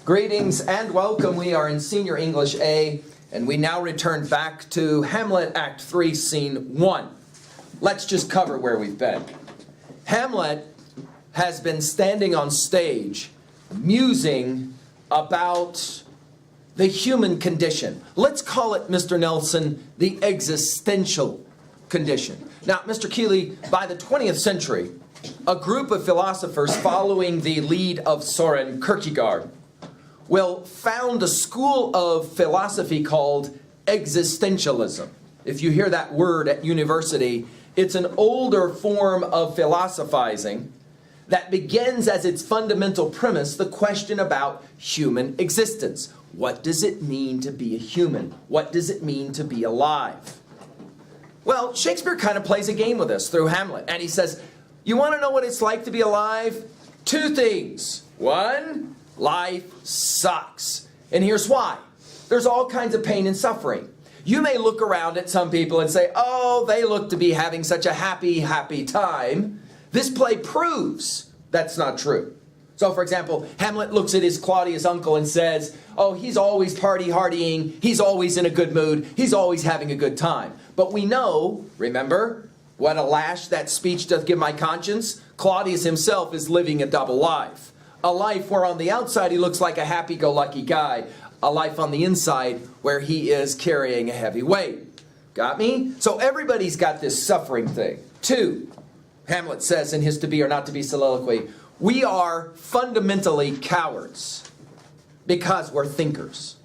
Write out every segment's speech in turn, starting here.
Greetings and welcome. We are in Senior English A, and we now return back to Hamlet Act 3, Scene 1. Let's just cover where we've been. Hamlet has been standing on stage, musing about the human condition. Let's call it, Mr. Nelson, the existential condition. Now, Mr. Keeley, by the 20th century, a group of philosophers following the lead of Soren Kierkegaard will found a school of philosophy called existentialism. If you hear that word at university, it's an older form of philosophizing that begins as its fundamental premise the question about human existence. What does it mean to be a human? What does it mean to be alive? Well, Shakespeare kind of plays a game with us through Hamlet, and he says, you want to know what it's like to be alive? Two things. One, life sucks. And here's why. There's all kinds of pain and suffering. You may look around at some people and say, oh, they look to be having such a happy, happy time. This play proves that's not true. So, for example, Hamlet looks at his Claudius uncle and says, oh, he's always partying, he's always in a good mood, he's always having a good time. But we know, remember, what a lash that speech doth give my conscience? Claudius himself is living a double life. A life where on the outside he looks like a happy-go-lucky guy. A life on the inside where he is carrying a heavy weight. Got me? So everybody's got this suffering thing. Two, Hamlet says in his to be or not to be soliloquy, we are fundamentally cowards because we're thinkers.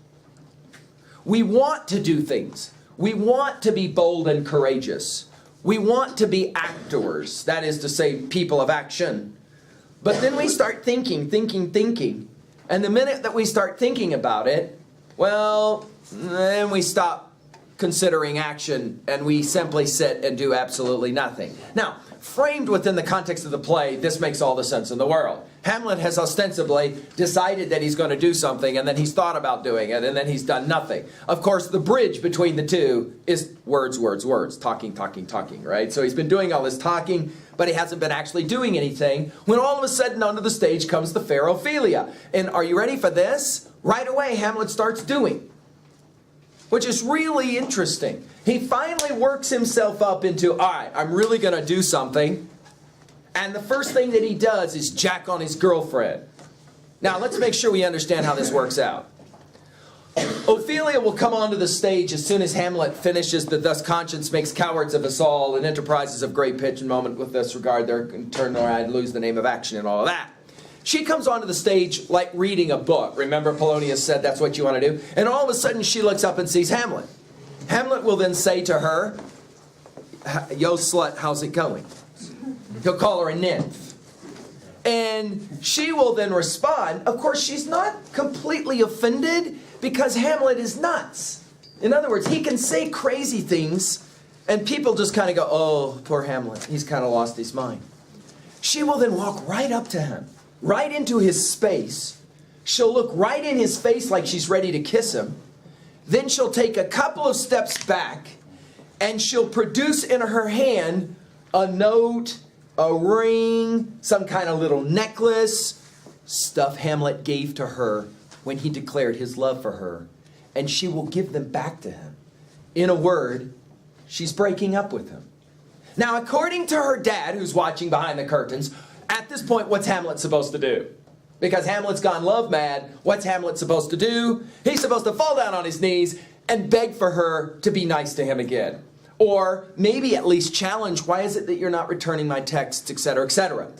We want to do things. We want to be bold and courageous. We want to be actors, that is to say, people of action. But then we start thinking. And the minute that we start thinking about it, well, then we stop considering action and we simply sit and do absolutely nothing. Now, framed within the context of the play, this makes all the sense in the world. Hamlet has ostensibly decided that he's going to do something, and then he's thought about doing it, and then he's done nothing. Of course, the bridge between the two is words, talking, right? So he's been doing all this talking, but he hasn't been actually doing anything, when all of a sudden onto the stage comes the fair Ophelia. And are you ready for this? Right away, Hamlet starts doing, which is really interesting. He finally works himself up into, all right, I'm really going to do something. And the first thing that he does is jack on his girlfriend. Now, let's make sure we understand how this works out. Ophelia will come onto the stage as soon as Hamlet finishes the thus conscience makes cowards of us all and enterprises of great pitch and moment with this regard there can turn their eye and lose the name of action and all of that. She comes onto the stage like reading a book. Remember Polonius said that's what you want to do? And all of a sudden she looks up and sees Hamlet. Hamlet will then say to her, yo slut, how's it going? He'll call her a nymph. And she will then respond. Of course, she's not completely offended because Hamlet is nuts. In other words, he can say crazy things and people just kind of go, oh, poor Hamlet. He's kind of lost his mind. She will then walk right up to him, right into his space. She'll look right in his face like she's ready to kiss him. Then she'll take a couple of steps back and she'll produce in her hand a note, a ring, some kind of little necklace, stuff Hamlet gave to her when he declared his love for her. And she will give them back to him. In a word, she's breaking up with him. Now, according to her dad, who's watching behind the curtains, at this point, what's Hamlet supposed to do? Because Hamlet's gone love mad, what's Hamlet supposed to do? He's supposed to fall down on his knees and beg for her to be nice to him again. Or maybe at least challenge, why is it that you're not returning my texts, etc., etc.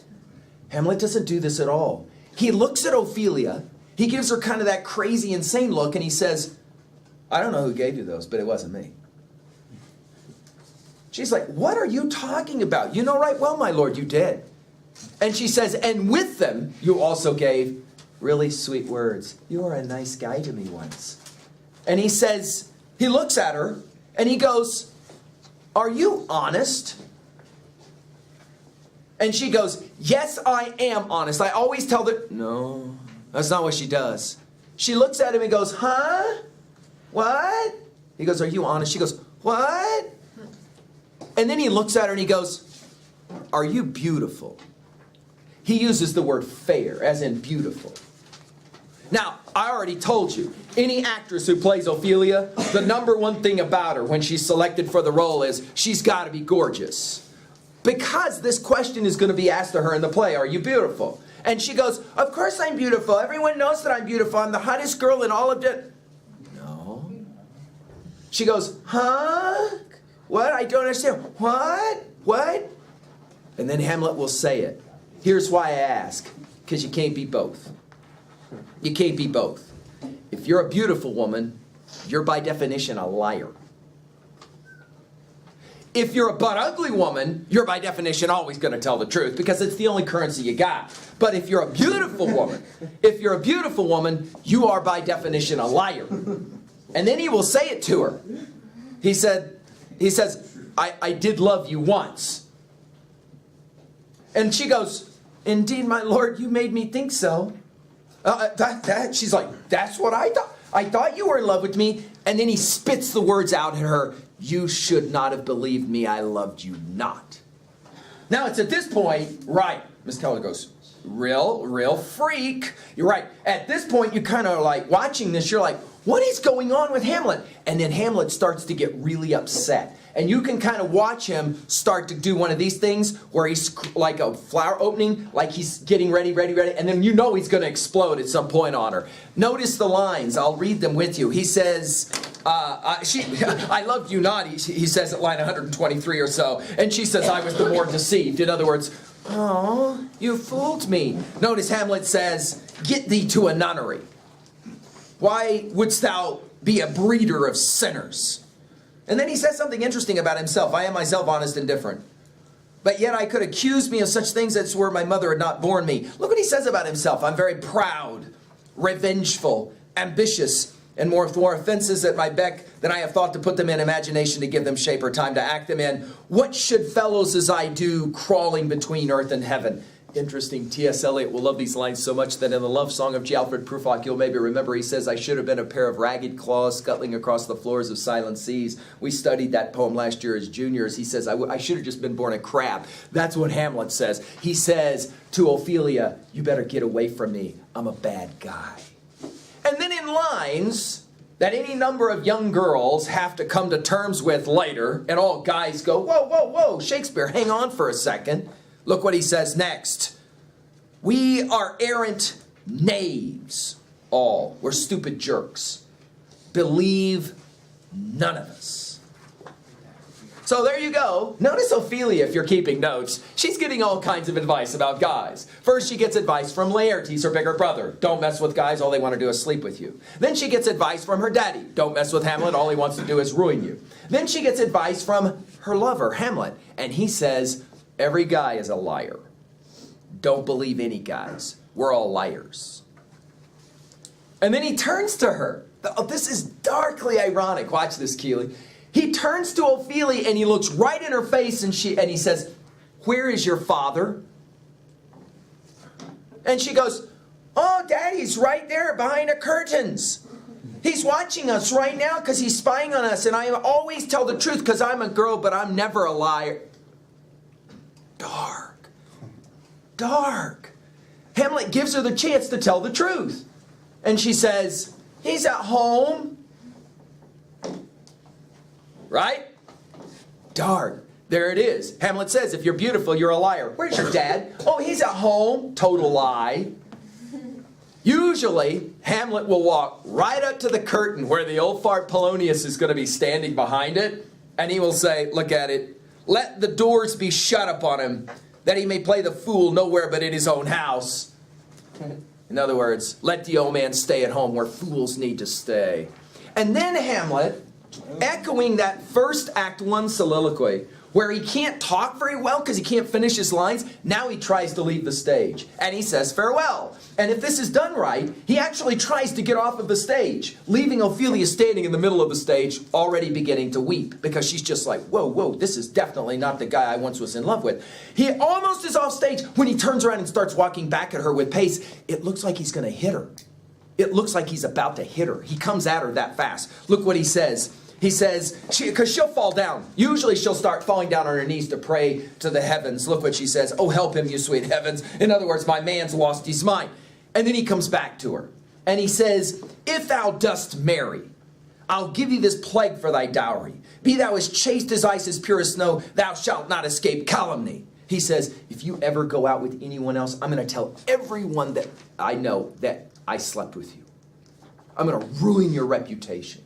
Hamlet doesn't do this at all. He looks at Ophelia, he gives her kind of that crazy, insane look, and he says, I don't know who gave you those, but it wasn't me. She's like, what are you talking about? You know right well, my lord, you did. And she says, and with them, you also gave really sweet words. You were a nice guy to me once. And he says, he looks at her, and he goes, are you honest? And she goes, yes, I am honest. I always tell her, no, that's not what she does. She looks at him and goes, huh? What? He goes, are you honest? She goes, what? And then he looks at her and he goes, are you beautiful? He uses the word fair, as in beautiful. Now, I already told you, any actress who plays Ophelia, the number one thing about her when she's selected for the role is she's got to be gorgeous. Because this question is going to be asked to her in the play, are you beautiful? And she goes, of course I'm beautiful. Everyone knows that I'm beautiful. I'm the hottest girl in all of it. No. She goes, huh? What? I don't understand. What? What? And then Hamlet will say it. Here's why I ask. Because you can't be both. You can't be both. If you're a beautiful woman, you're by definition a liar. If you're a butt ugly woman, you're by definition always going to tell the truth because it's the only currency you got. But if you're a beautiful woman, you are by definition a liar. And then he will say it to her. He says, I did love you once. And she goes, indeed, my lord, you made me think so. She's like, that's what I thought. I thought you were in love with me. And then he spits the words out at her. You should not have believed me. I loved you not. Now it's at this point, right. Miss Keller goes, real freak. You're right. At this point, you're kind of like watching this. You're like, what is going on with Hamlet? And then Hamlet starts to get really upset. And you can kind of watch him start to do one of these things where he's like a flower opening, like he's getting ready, and then you know he's going to explode at some point on her. Notice the lines. I'll read them with you. He says, I loved you not, he says at line 123 or so. And she says, I was the more deceived. In other words, oh, you fooled me. Notice Hamlet says, get thee to a nunnery. Why wouldst thou be a breeder of sinners? And then he says something interesting about himself. I am myself honest and different. But yet I could accuse me of such things as were my mother had not borne me. Look what he says about himself. I'm very proud, revengeful, ambitious, and more offenses at my beck than I have thought to put them in imagination to give them shape or time to act them in. What should fellows as I do crawling between earth and heaven? Interesting. T.S. Eliot will love these lines so much that in the love song of G. Alfred Prufrock, you'll maybe remember he says, I should have been a pair of ragged claws scuttling across the floors of silent seas. We studied that poem last year as juniors. He says, I should have just been born a crab. That's what Hamlet says. He says to Ophelia, you better get away from me. I'm a bad guy. And then in lines that any number of young girls have to come to terms with later, and all guys go, whoa, whoa, whoa, Shakespeare, hang on for a second. Look what he says next. We are errant knaves, all. We're stupid jerks. Believe none of us. So there you go. Notice Ophelia, if you're keeping notes. She's getting all kinds of advice about guys. First, she gets advice from Laertes, her bigger brother. Don't mess with guys. All they want to do is sleep with you. Then she gets advice from her daddy. Don't mess with Hamlet. All he wants to do is ruin you. Then she gets advice from her lover, Hamlet. And he says, every guy is a liar. Don't believe any guys. We're all liars. And then he turns to her. Oh, this is darkly ironic. Watch this, Keely. He turns to Ophelia and he looks right in her face and he says, where is your father? And she goes, oh, Daddy's right there behind the curtains. He's watching us right now because he's spying on us. And I always tell the truth because I'm a girl, but I'm never a liar. Dark. Dark. Hamlet gives her the chance to tell the truth. And she says, he's at home. Right? Dark. There it is. Hamlet says, if you're beautiful, you're a liar. Where's your dad? Oh, he's at home. Total lie. Usually, Hamlet will walk right up to the curtain where the old fart Polonius is going to be standing behind it. And he will say, look at it. Let the doors be shut upon him, that he may play the fool nowhere but in his own house. In other words, let the old man stay at home where fools need to stay. And then Hamlet, echoing that first Act 1 soliloquy, where he can't talk very well because he can't finish his lines, now he tries to leave the stage. And he says farewell. And if this is done right, he actually tries to get off of the stage, leaving Ophelia standing in the middle of the stage, already beginning to weep, because she's just like, whoa, whoa, this is definitely not the guy I once was in love with. He almost is off stage when he turns around and starts walking back at her with pace. It looks like he's going to hit her. It looks like he's about to hit her. He comes at her that fast. Look what he says. He says, because she'll fall down. Usually she'll start falling down on her knees to pray to the heavens. Look what she says. Oh, help him, you sweet heavens. In other words, my man's lost his mind. And then he comes back to her. And he says, if thou dost marry, I'll give thee this plague for thy dowry. Be thou as chaste as ice, as pure as snow, thou shalt not escape calumny. He says, if you ever go out with anyone else, I'm going to tell everyone that I know that I slept with you. I'm going to ruin your reputation.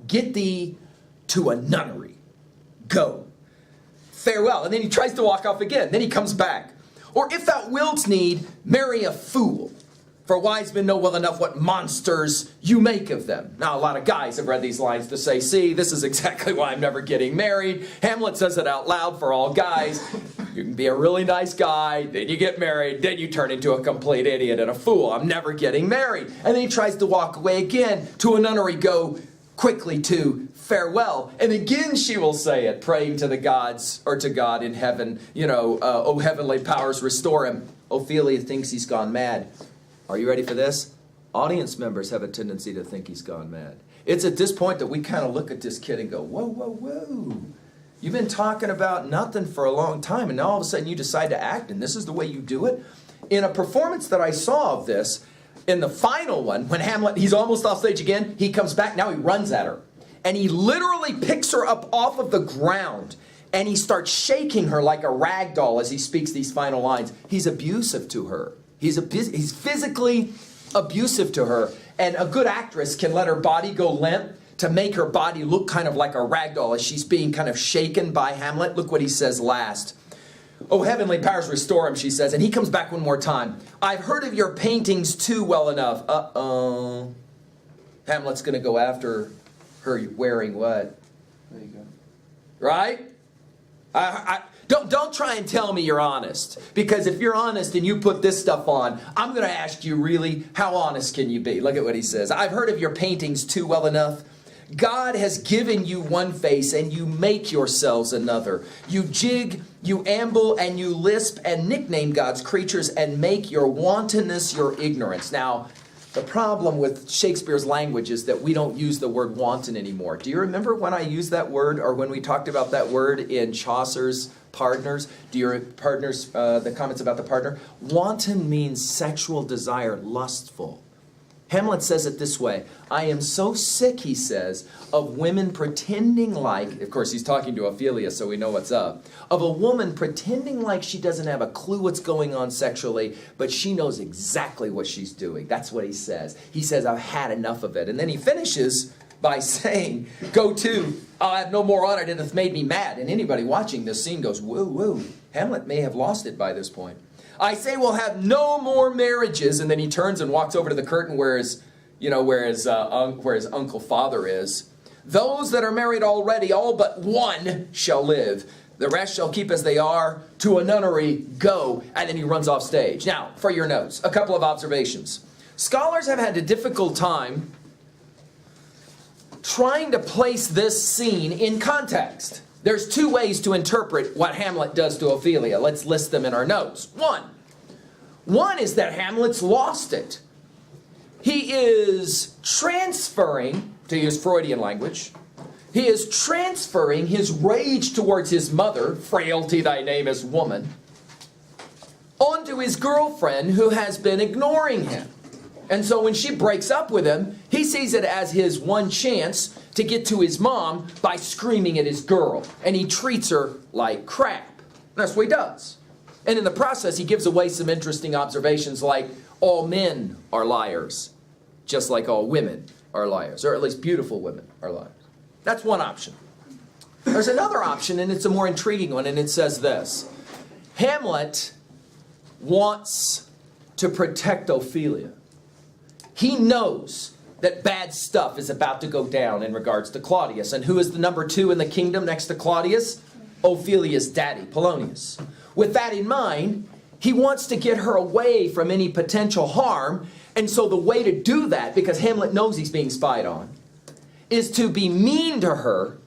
Get thee to a nunnery. Go. Farewell. And then he tries to walk off again. Then he comes back. Or if thou wilt need, marry a fool. For wise men know well enough what monsters you make of them. Now, a lot of guys have read these lines to say, see, this is exactly why I'm never getting married. Hamlet says it out loud for all guys. You can be a really nice guy, then you get married, then you turn into a complete idiot and a fool. I'm never getting married. And then he tries to walk away again. To a nunnery go quickly to farewell. And again she will say it, praying to the gods, or to God in heaven, O heavenly powers, restore him. Ophelia thinks he's gone mad. Are you ready for this? Audience members have a tendency to think he's gone mad. It's at this point that we kind of look at this kid and go, whoa, whoa, whoa. You've been talking about nothing for a long time, and now all of a sudden you decide to act, and this is the way you do it? In a performance that I saw of this, in the final one, when Hamlet, he's almost off stage again, he comes back, now he runs at her. And he literally picks her up off of the ground, and he starts shaking her like a rag doll as he speaks these final lines. He's abusive to her. He's physically abusive to her. And a good actress can let her body go limp to make her body look kind of like a rag doll as she's being kind of shaken by Hamlet. Look what he says last. Oh, heavenly powers, restore him, she says. And he comes back one more time. I've heard of your paintings too well enough. Uh-oh. Hamlet's going to go after her wearing what? There you go. Right? Don't try and tell me you're honest. Because if you're honest and you put this stuff on, I'm going to ask you really, how honest can you be? Look at what he says. I've heard of your paintings too well enough. God has given you one face and you make yourselves another. You jig, you amble, and you lisp and nickname God's creatures and make your wantonness your ignorance. Now, the problem with Shakespeare's language is that we don't use the word wanton anymore. Do you remember when I used that word, or when we talked about that word in Chaucer's Partners? Do your partners, the comments about the partner? Wanton means sexual desire, lustful. Hamlet says it this way. I am so sick, he says, of women pretending like, of course he's talking to Ophelia, so we know what's up, of a woman pretending like she doesn't have a clue what's going on sexually, but she knows exactly what she's doing. That's what he says. He says, I've had enough of it. And then he finishes by saying, go to, I'll have no more on it, and it's made me mad. And anybody watching this scene goes, whoa, whoa. Hamlet may have lost it by this point. I say we'll have no more marriages. And then he turns and walks over to the curtain where his uncle father is. Those that are married already, all but one shall live. The rest shall keep as they are. To a nunnery, go. And then he runs off stage. Now, for your notes, a couple of observations. Scholars have had a difficult time trying to place this scene in context. There's two ways to interpret what Hamlet does to Ophelia. Let's list them in our notes. One is that Hamlet's lost it. He is transferring, to use Freudian language, he is transferring his rage towards his mother, frailty thy name is woman, onto his girlfriend who has been ignoring him. And so when she breaks up with him, he sees it as his one chance to get to his mom by screaming at his girl. And he treats her like crap. That's what he does. And in the process, he gives away some interesting observations like, all men are liars, just like all women are liars. Or at least beautiful women are liars. That's one option. There's another option, and it's a more intriguing one, and it says this. Hamlet wants to protect Ophelia. He knows that bad stuff is about to go down in regards to Claudius. And who is the number 2 in the kingdom next to Claudius? Ophelia's daddy, Polonius. With that in mind, he wants to get her away from any potential harm. And so the way to do that, because Hamlet knows he's being spied on, is to be mean to her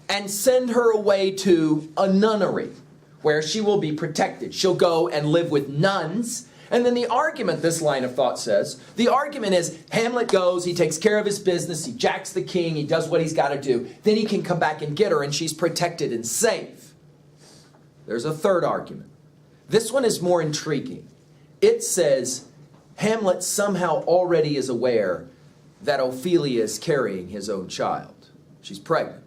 and send her away to a nunnery where she will be protected. She'll go and live with nuns. And then the argument, this line of thought says, the argument is Hamlet goes, he takes care of his business, he jacks the king, he does what he's got to do. Then he can come back and get her and she's protected and safe. There's a third argument. This one is more intriguing. It says Hamlet somehow already is aware that Ophelia is carrying his own child. She's pregnant.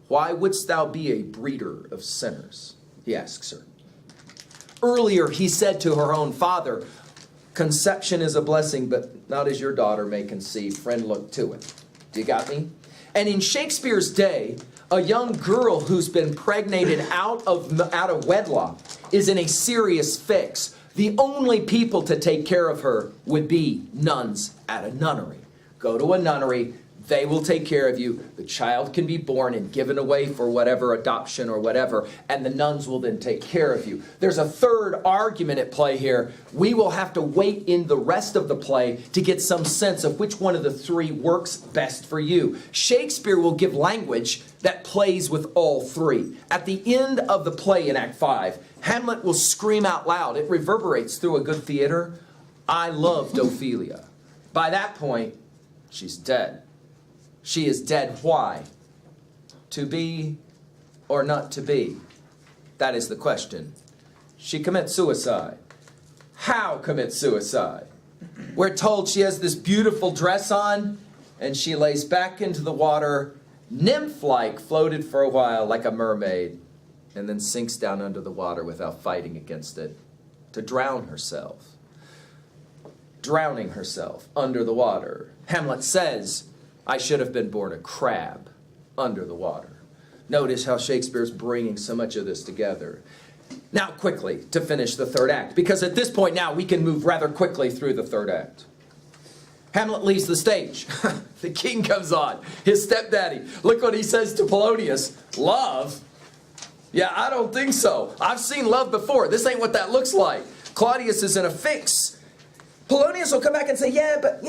Why wouldst thou be a breeder of sinners? He asks her. Earlier he said to her own father, conception is a blessing, but not as your daughter may conceive. Friend, look to it. Do you got me? And in Shakespeare's day, a young girl who's been pregnated out of wedlock is in a serious fix. The only people to take care of her would be nuns at a nunnery. Go to a nunnery, they will take care of you. The child can be born and given away for whatever adoption or whatever, and the nuns will then take care of you. There's a third argument at play here. We will have to wait in the rest of the play to get some sense of which one of the three works best for you. Shakespeare will give language that plays with all three. At the end of the play in Act 5, Hamlet will scream out loud. It reverberates through a good theater. I loved Ophelia. By that point, she's dead. She is dead. Why? To be or not to be? That is the question. She commits suicide. How commit suicide? We're told she has this beautiful dress on and she lays back into the water, nymph-like, floated for a while like a mermaid, and then sinks down under the water without fighting against it to drown herself. Drowning herself under the water. Hamlet says, I should have been born a crab under the water. Notice how Shakespeare's bringing so much of this together. Now quickly, to finish the third act, because at this point now we can move rather quickly through the third act. Hamlet leaves the stage. The king comes on, his stepdaddy. Look what he says to Polonius. Love? Yeah, I don't think so. I've seen love before. This ain't what that looks like. Claudius is in a fix. Polonius will come back and say, yeah, but,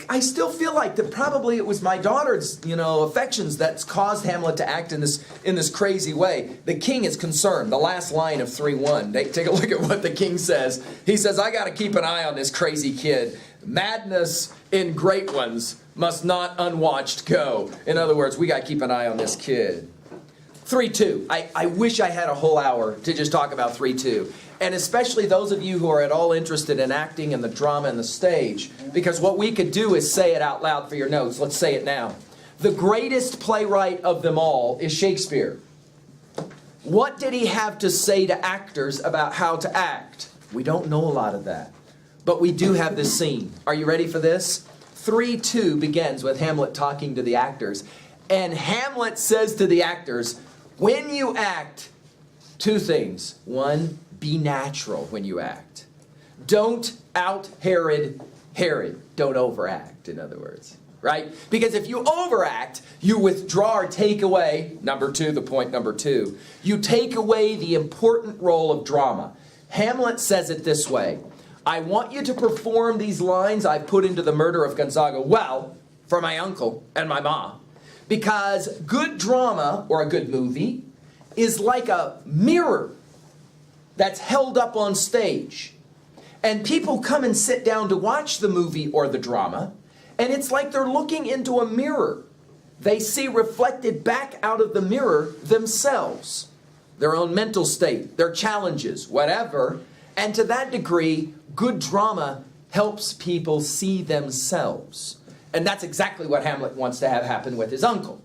I still feel like that probably it was my daughter's, affections that's caused Hamlet to act in this crazy way. The king is concerned. The last line of 3:1. Take a look at what the king says. He says, I got to keep an eye on this crazy kid. Madness in great ones must not unwatched go. In other words, we got to keep an eye on this kid. 3:2. I wish I had a whole hour to just talk about 3:2. And especially those of you who are at all interested in acting and the drama and the stage. Because what we could do is say it out loud for your notes. Let's say it now. The greatest playwright of them all is Shakespeare. What did he have to say to actors about how to act? We don't know a lot of that. But we do have this scene. Are you ready for this? 3:2 begins with Hamlet talking to the actors. And Hamlet says to the actors, when you act, two things. One, be natural when you act. Don't out-Herod Herod. Don't overact, in other words. Right? Because if you overact, you withdraw or take away, the point number two, you take away the important role of drama. Hamlet says it this way, I want you to perform these lines I put into The Murder of Gonzaga well for my uncle and my ma. Because good drama, or a good movie, is like a mirror that's held up on stage. And people come and sit down to watch the movie or the drama, and it's like they're looking into a mirror. They see reflected back out of the mirror themselves, their own mental state, their challenges, whatever. And to that degree, good drama helps people see themselves. And that's exactly what Hamlet wants to have happen with his uncle.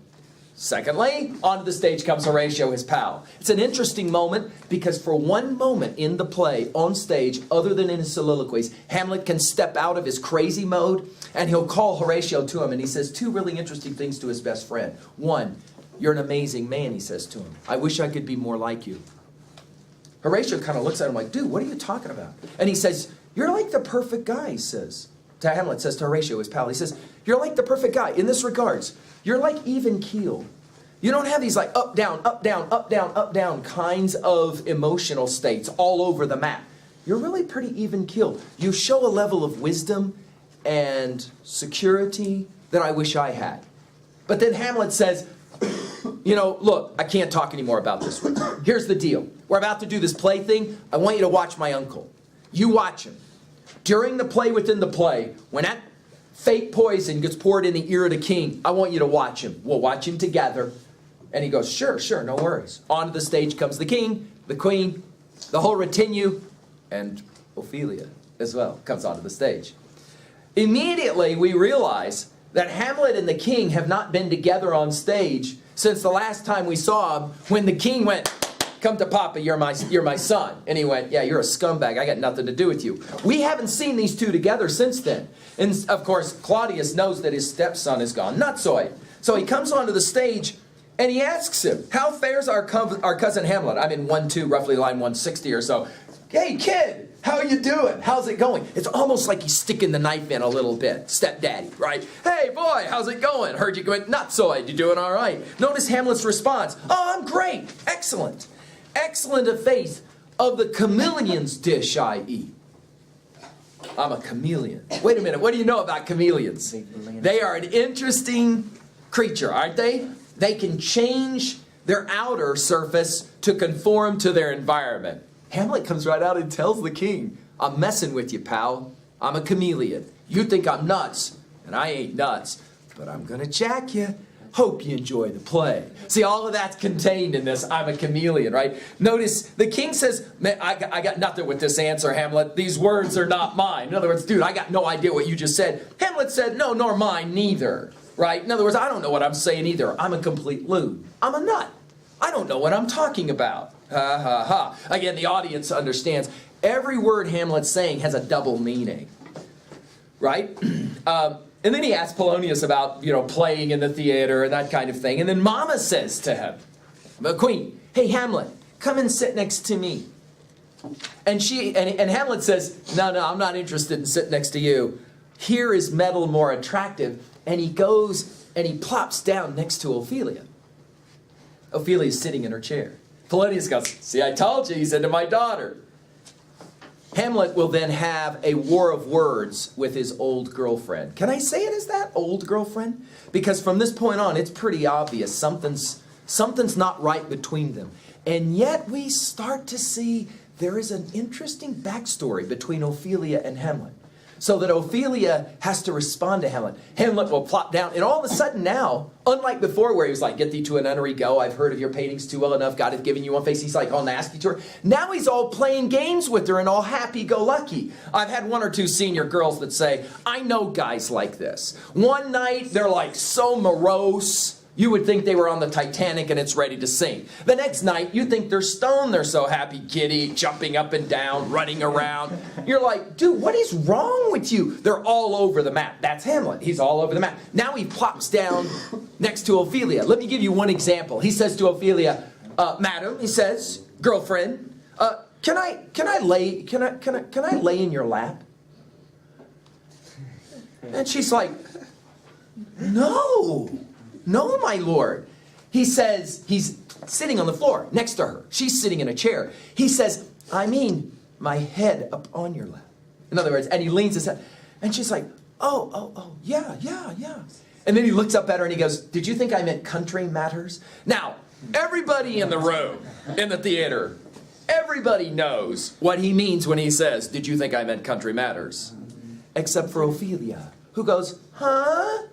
Secondly, onto the stage comes Horatio, his pal. It's an interesting moment because for one moment in the play, on stage, other than in his soliloquies, Hamlet can step out of his crazy mode and he'll call Horatio to him and he says two really interesting things to his best friend. One, you're an amazing man, he says to him. I wish I could be more like you. Horatio kind of looks at him like, dude, what are you talking about? And he says, you're like the perfect guy, he says. To Hamlet says to Horatio, his pal, he says, you're like the perfect guy in this regards. You're like even keel. You don't have these like up, down, up, down, up, down, up, down kinds of emotional states all over the map. You're really pretty even keel. You show a level of wisdom and security that I wish I had. But then Hamlet says, look, I can't talk anymore about this one. Here's the deal. We're about to do this play thing. I want you to watch my uncle. You watch him. During the play within the play, when that fake poison gets poured in the ear of the king, I want you to watch him. We'll watch him together. And he goes, sure, no worries. Onto the stage comes the king, the queen, the whole retinue, and Ophelia. as well comes onto the stage. Immediately we realize that Hamlet and the king have not been together on stage since the last time we saw him, when the king went, "Come to Papa, you're my son." And he went, "Yeah, you're a scumbag. I got nothing to do with you." We haven't seen these two together since then. And of course, Claudius knows that his stepson has gone nutsoid. So he comes onto the stage and he asks him, "How fares our cousin Hamlet?" I'm in 1-2, roughly line 160 or so. "Hey, kid, how you doing? How's it going?" It's almost like he's sticking the knife in a little bit. Stepdaddy, right? "Hey, boy, how's it going? Heard you went nutsoid. You doing all right?" Notice Hamlet's response. "Oh, I'm great. Excellent. Excellent of faith of the chameleon's dish I eat." I'm a chameleon. Wait a minute, what do you know about chameleons? They are an interesting creature, aren't they? They can change their outer surface to conform to their environment. Hamlet comes right out and tells the king, "I'm messing with you, pal. I'm a chameleon. You think I'm nuts, and I ain't nuts, but I'm gonna jack you. Hope you enjoy the play." See, all of that's contained in this "I'm a chameleon," right? Notice the king says, "Man, I got nothing with this answer, Hamlet. These words are not mine." In other words, "Dude, I got no idea what you just said." Hamlet said, "No, nor mine neither." Right? In other words, "I don't know what I'm saying either. I'm a complete loon. I'm a nut. I don't know what I'm talking about." Ha ha ha. Again, the audience understands every word Hamlet's saying has a double meaning. Right? And then he asks Polonius about, playing in the theater and that kind of thing. And then Mama says to him, the queen, "Hey, Hamlet, come and sit next to me." And Hamlet says, No, I'm not interested in sitting next to you. Here is metal more attractive. And he goes and he plops down next to Ophelia. Ophelia's sitting in her chair. Polonius goes, "See, I told you," he said to my daughter. Hamlet will then have a war of words with his old girlfriend. Can I say it as that? Old girlfriend? Because from this point on, it's pretty obvious something's not right between them. And yet we start to see there is an interesting backstory between Ophelia and Hamlet. So that Ophelia has to respond to Hamlet. Hamlet will plop down, and all of a sudden now, unlike before where he was like, "Get thee to a nunnery, go. I've heard of your paintings too well enough. God hath given you one face." He's like all nasty to her. Now he's all playing games with her and all happy-go-lucky. I've had 1 or 2 senior girls that say, "I know guys like this. One night they're like so morose, you would think they were on the Titanic and it's ready to sink. The next night, you think they're stoned, they're so happy, giddy, jumping up and down, running around." You're like, "Dude, what is wrong with you?" They're all over the map. That's Hamlet. He's all over the map. Now he plops down next to Ophelia. Let me give you one example. He says to Ophelia, "Madam," he says, "girlfriend, can I lay in your lap?" And she's like, "No. No, my lord." He says, he's sitting on the floor next to her. She's sitting in a chair. He says, "I mean, my head up on your lap." In other words, and he leans his head. And she's like, oh, yeah. And then he looks up at her and he goes, "Did you think I meant country matters?" Now, everybody in the room, in the theater, everybody knows what he means when he says, "Did you think I meant country matters?" Except for Ophelia, who goes, "Huh?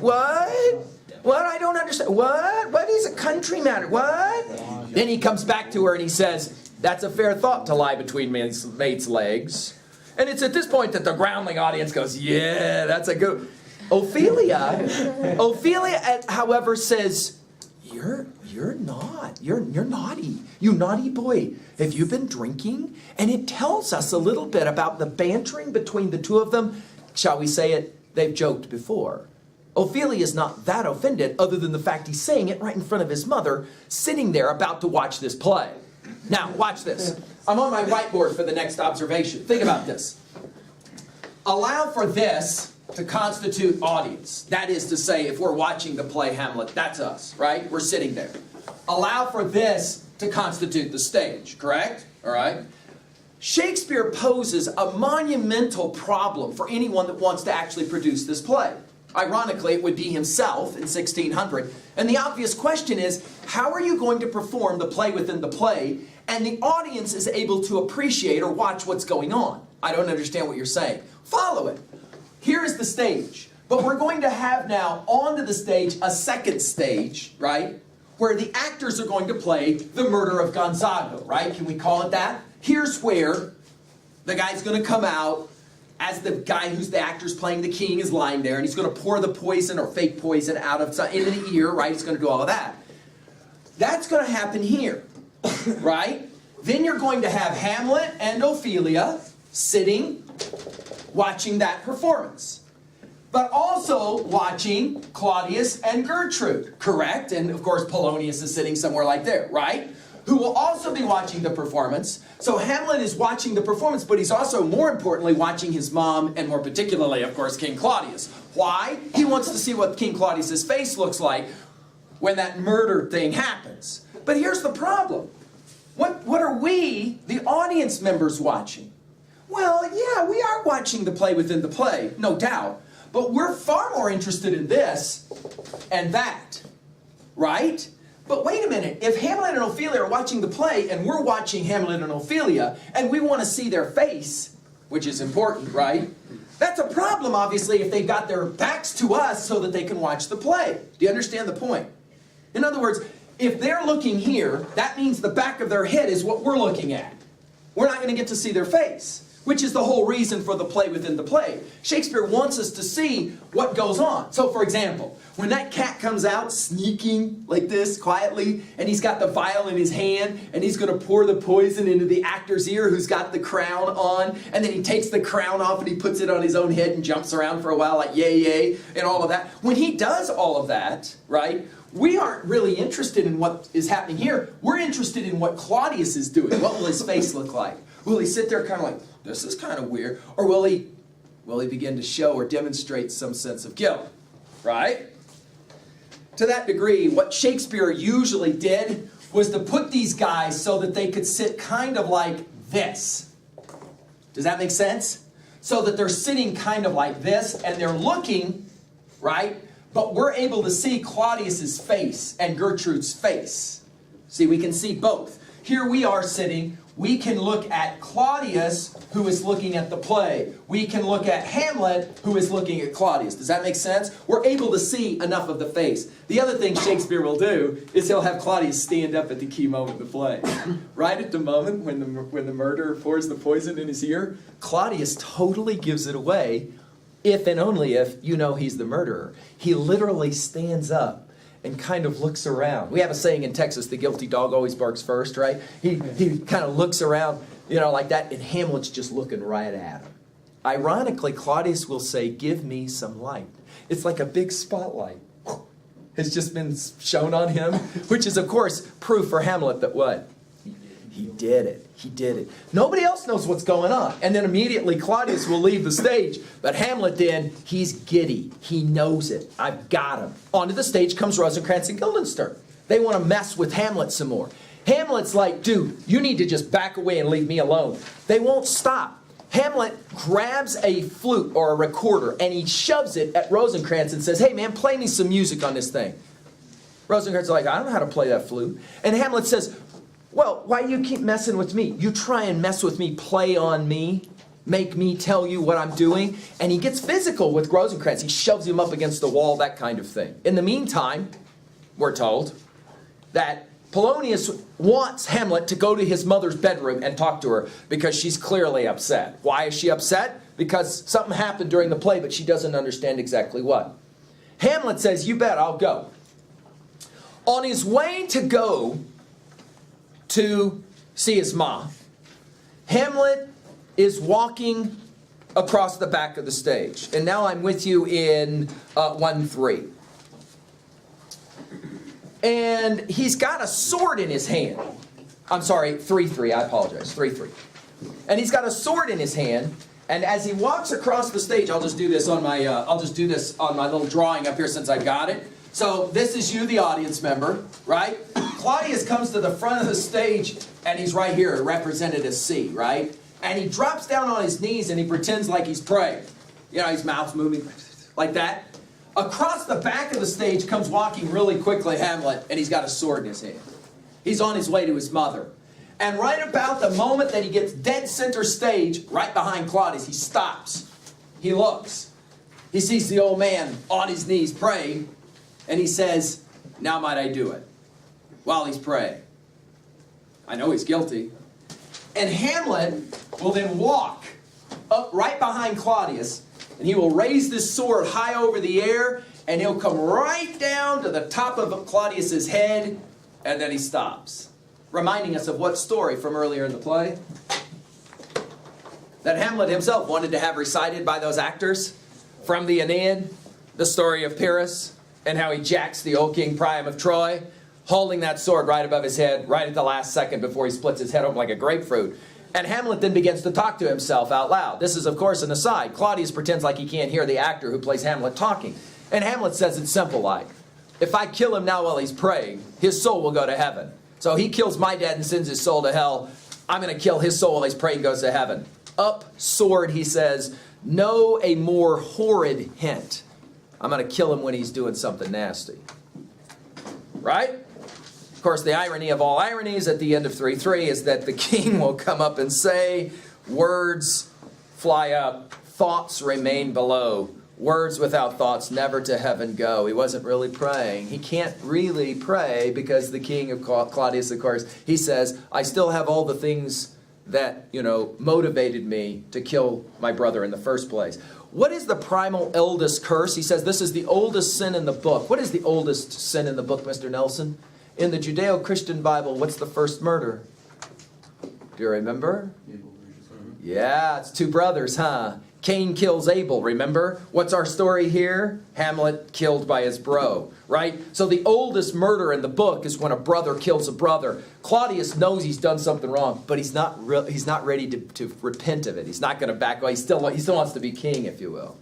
What? What? I don't understand. What? What is a country matter? What?" Then he comes back to her and he says, "That's a fair thought to lie between mate's legs." And it's at this point that the groundling audience goes, "Yeah, that's a good." Ophelia, however, says, You're naughty. You naughty boy. Have you been drinking?" And it tells us a little bit about the bantering between the two of them. Shall we say it? They've joked before. Ophelia is not that offended, other than the fact he's saying it right in front of his mother, sitting there about to watch this play. Now, watch this. I'm on my whiteboard for the next observation. Think about this. Allow for this to constitute audience. That is to say, if we're watching the play Hamlet, that's us, right? We're sitting there. Allow for this to constitute the stage, correct? All right? Shakespeare poses a monumental problem for anyone that wants to actually produce this play. Ironically, it would be himself in 1600. And the obvious question is, how are you going to perform the play within the play, and the audience is able to appreciate or watch what's going on? I don't understand what you're saying. Follow it. Here is the stage. But we're going to have now onto the stage a second stage, right? Where the actors are going to play the murder of Gonzago, right? Can we call it that? Here's where the guy's going to come out as the guy who's the actor's playing the king is lying there, and he's going to pour the poison or fake poison out of into the ear, right? He's going to do all of that. That's going to happen here, right? Then you're going to have Hamlet and Ophelia sitting, watching that performance. But also watching Claudius and Gertrude, correct? And of course Polonius is sitting somewhere like there, right? Who will also be watching the performance. So Hamlet is watching the performance, but he's also, more importantly, watching his mom, and more particularly, of course, King Claudius. Why? He wants to see what King Claudius's face looks like when that murder thing happens. But here's the problem. What are we, the audience members, watching? Well, yeah, we are watching the play within the play, no doubt. But we're far more interested in this and that, right? But wait a minute, if Hamlet and Ophelia are watching the play and we're watching Hamlet and Ophelia and we want to see their face, which is important, right? That's a problem, obviously, if they've got their backs to us so that they can watch the play. Do you understand the point? In other words, if they're looking here, that means the back of their head is what we're looking at. We're not going to get to see their face, which is the whole reason for the play within the play. Shakespeare wants us to see what goes on. So, for example, when that cat comes out sneaking like this quietly, and he's got the vial in his hand, and he's going to pour the poison into the actor's ear who's got the crown on, and then he takes the crown off and he puts it on his own head and jumps around for a while like yay, yay, and all of that. When he does all of that, right, we aren't really interested in what is happening here. We're interested in what Claudius is doing. What will his face look like? Will he sit there kind of like, this is kind of weird? Or will he begin to show or demonstrate some sense of guilt? Right? To that degree, what Shakespeare usually did was to put these guys so that they could sit kind of like this. Does that make sense? So that they're sitting kind of like this and they're looking, right? But we're able to see Claudius's face and Gertrude's face. See, we can see both. Here we are sitting. We can look at Claudius, who is looking at the play. We can look at Hamlet, who is looking at Claudius. Does that make sense? We're able to see enough of the face. The other thing Shakespeare will do is he'll have Claudius stand up at the key moment of the play. Right at the moment when the murderer pours the poison in his ear, Claudius totally gives it away, if and only if you know he's the murderer. He literally stands up and kind of looks around. We have a saying in Texas, the guilty dog always barks first, right? He kind of looks around, like that, and Hamlet's just looking right at him. Ironically, Claudius will say, give me some light. It's like a big spotlight has just been shown on him, which is, of course, proof for Hamlet that what? He did it. He did it. Nobody else knows what's going on. And then immediately Claudius will leave the stage. But Hamlet then, he's giddy. He knows it. I've got him. Onto the stage comes Rosencrantz and Guildenstern. They want to mess with Hamlet some more. Hamlet's like, dude, you need to just back away and leave me alone. They won't stop. Hamlet grabs a flute or a recorder and he shoves it at Rosencrantz and says, hey man, play me some music on this thing. Rosencrantz is like, I don't know how to play that flute. And Hamlet says, well, why do you keep messing with me? You try and mess with me, play on me, make me tell you what I'm doing. And he gets physical with Rosencrantz. He shoves him up against the wall, that kind of thing. In the meantime, we're told that Polonius wants Hamlet to go to his mother's bedroom and talk to her because she's clearly upset. Why is she upset? Because something happened during the play, but she doesn't understand exactly what. Hamlet says, you bet, I'll go. On his way to go to see his mom, Hamlet is walking across the back of the stage. And now I'm with you in 1-3. And he's got a sword in his hand. I'm sorry, 3-3, I apologize, 3-3. And he's got a sword in his hand, and as he walks across the stage, I'll just do this on my little drawing up here since I got it. So this is you, the audience member, right? Claudius comes to the front of the stage, and he's right here, represented as C, right? And he drops down on his knees, and he pretends like he's praying. His mouth's moving like that. Across the back of the stage comes walking really quickly Hamlet, and he's got a sword in his hand. He's on his way to his mother. And right about the moment that he gets dead center stage, right behind Claudius, he stops. He looks. He sees the old man on his knees praying, and he says, now might I do it? While he's praying. I know he's guilty. And Hamlet will then walk up right behind Claudius, and he will raise this sword high over the air, and he'll come right down to the top of Claudius's head, and then he stops. Reminding us of what story from earlier in the play? That Hamlet himself wanted to have recited by those actors from the Aeneid, the story of Pyrrhus, and how he jacks the old King Priam of Troy, holding that sword right above his head, right at the last second before he splits his head open like a grapefruit. And Hamlet then begins to talk to himself out loud. This is, of course, an aside. Claudius pretends like he can't hear the actor who plays Hamlet talking. And Hamlet says it's simple like, if I kill him now while he's praying, his soul will go to heaven. So he kills my dad and sends his soul to hell. I'm going to kill his soul while he's praying and goes to heaven. Up, sword, he says, no a more horrid hint. I'm going to kill him when he's doing something nasty. Right? Of course, the irony of all ironies at the end of 3:3 is that the king will come up and say, words fly up, thoughts remain below. Words without thoughts never to heaven go. He wasn't really praying. He can't really pray because the king of Claudius, of course, he says, I still have all the things that, motivated me to kill my brother in the first place. What is the primal eldest curse? He says this is the oldest sin in the book. What is the oldest sin in the book, Mr. Nelson? In the Judeo-Christian Bible, what's the first murder? Do you remember? Yeah, it's two brothers, huh? Cain kills Abel, remember? What's our story here? Hamlet killed by his bro, right? So the oldest murder in the book is when a brother kills a brother. Claudius knows he's done something wrong, but he's not ready to repent of it. He's not going to back away. He still wants to be king, if you will.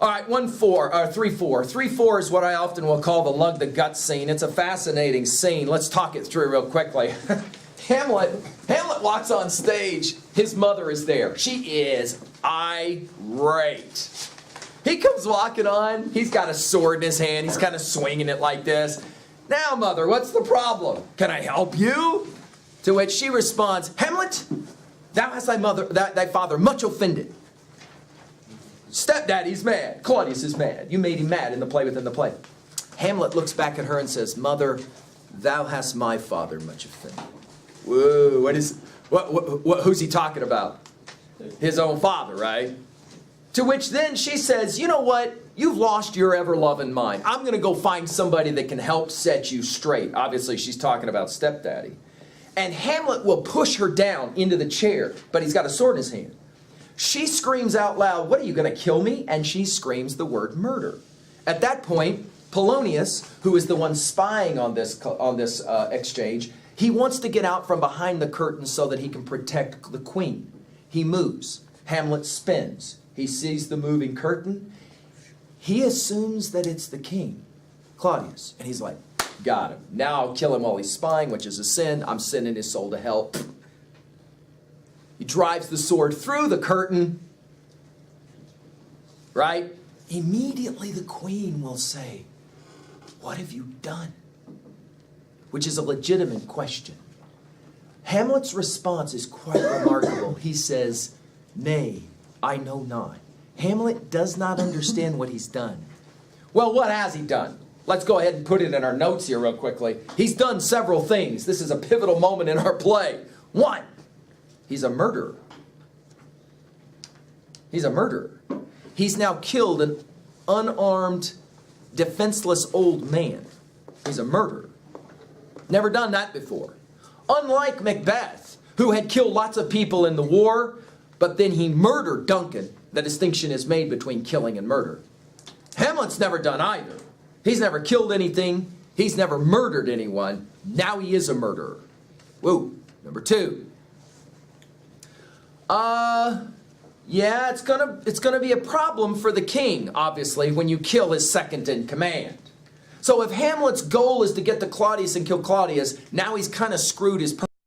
All right, 3:4. 3:4 is what I often will call the lug the gut scene. It's a fascinating scene. Let's talk it through real quickly. Hamlet walks on stage. His mother is there. She is irate. He comes walking on. He's got a sword in his hand. He's kind of swinging it like this. Now, mother, what's the problem? Can I help you? To which she responds, Hamlet, thou hast thy father much offended. Stepdaddy's mad. Claudius is mad. You made him mad in the play within the play. Hamlet looks back at her and says, Mother, thou hast my father much offended. Whoa, who's he talking about? His own father, right? To which then she says, you know what? You've lost your ever-loving mind. I'm going to go find somebody that can help set you straight. Obviously, she's talking about stepdaddy. And Hamlet will push her down into the chair, but he's got a sword in his hand. She screams out loud, what, are you going to kill me? And she screams the word murder. At that point, Polonius, who is the one spying on this exchange, he wants to get out from behind the curtain so that he can protect the queen. He moves. Hamlet spins. He sees the moving curtain. He assumes that it's the king, Claudius. And he's like, got him. Now I'll kill him while he's spying, which is a sin. I'm sending his soul to hell. He drives the sword through the curtain. Right? Immediately the queen will say, what have you done? Which is a legitimate question. Hamlet's response is quite remarkable. He says, nay, I know not. Hamlet does not understand what he's done. Well, what has he done? Let's go ahead and put it in our notes here real quickly. He's done several things. This is a pivotal moment in our play. One, he's a murderer. He's a murderer. He's now killed an unarmed, defenseless old man. He's a murderer. Never done that before. Unlike Macbeth, who had killed lots of people in the war, but then he murdered Duncan. The distinction is made between killing and murder. Hamlet's never done either. He's never killed anything. He's never murdered anyone. Now he is a murderer. Whoa. Number two. Yeah, it's gonna be a problem for the king, obviously, when you kill his second in command. So if Hamlet's goal is to get to Claudius and kill Claudius, now he's kind of screwed his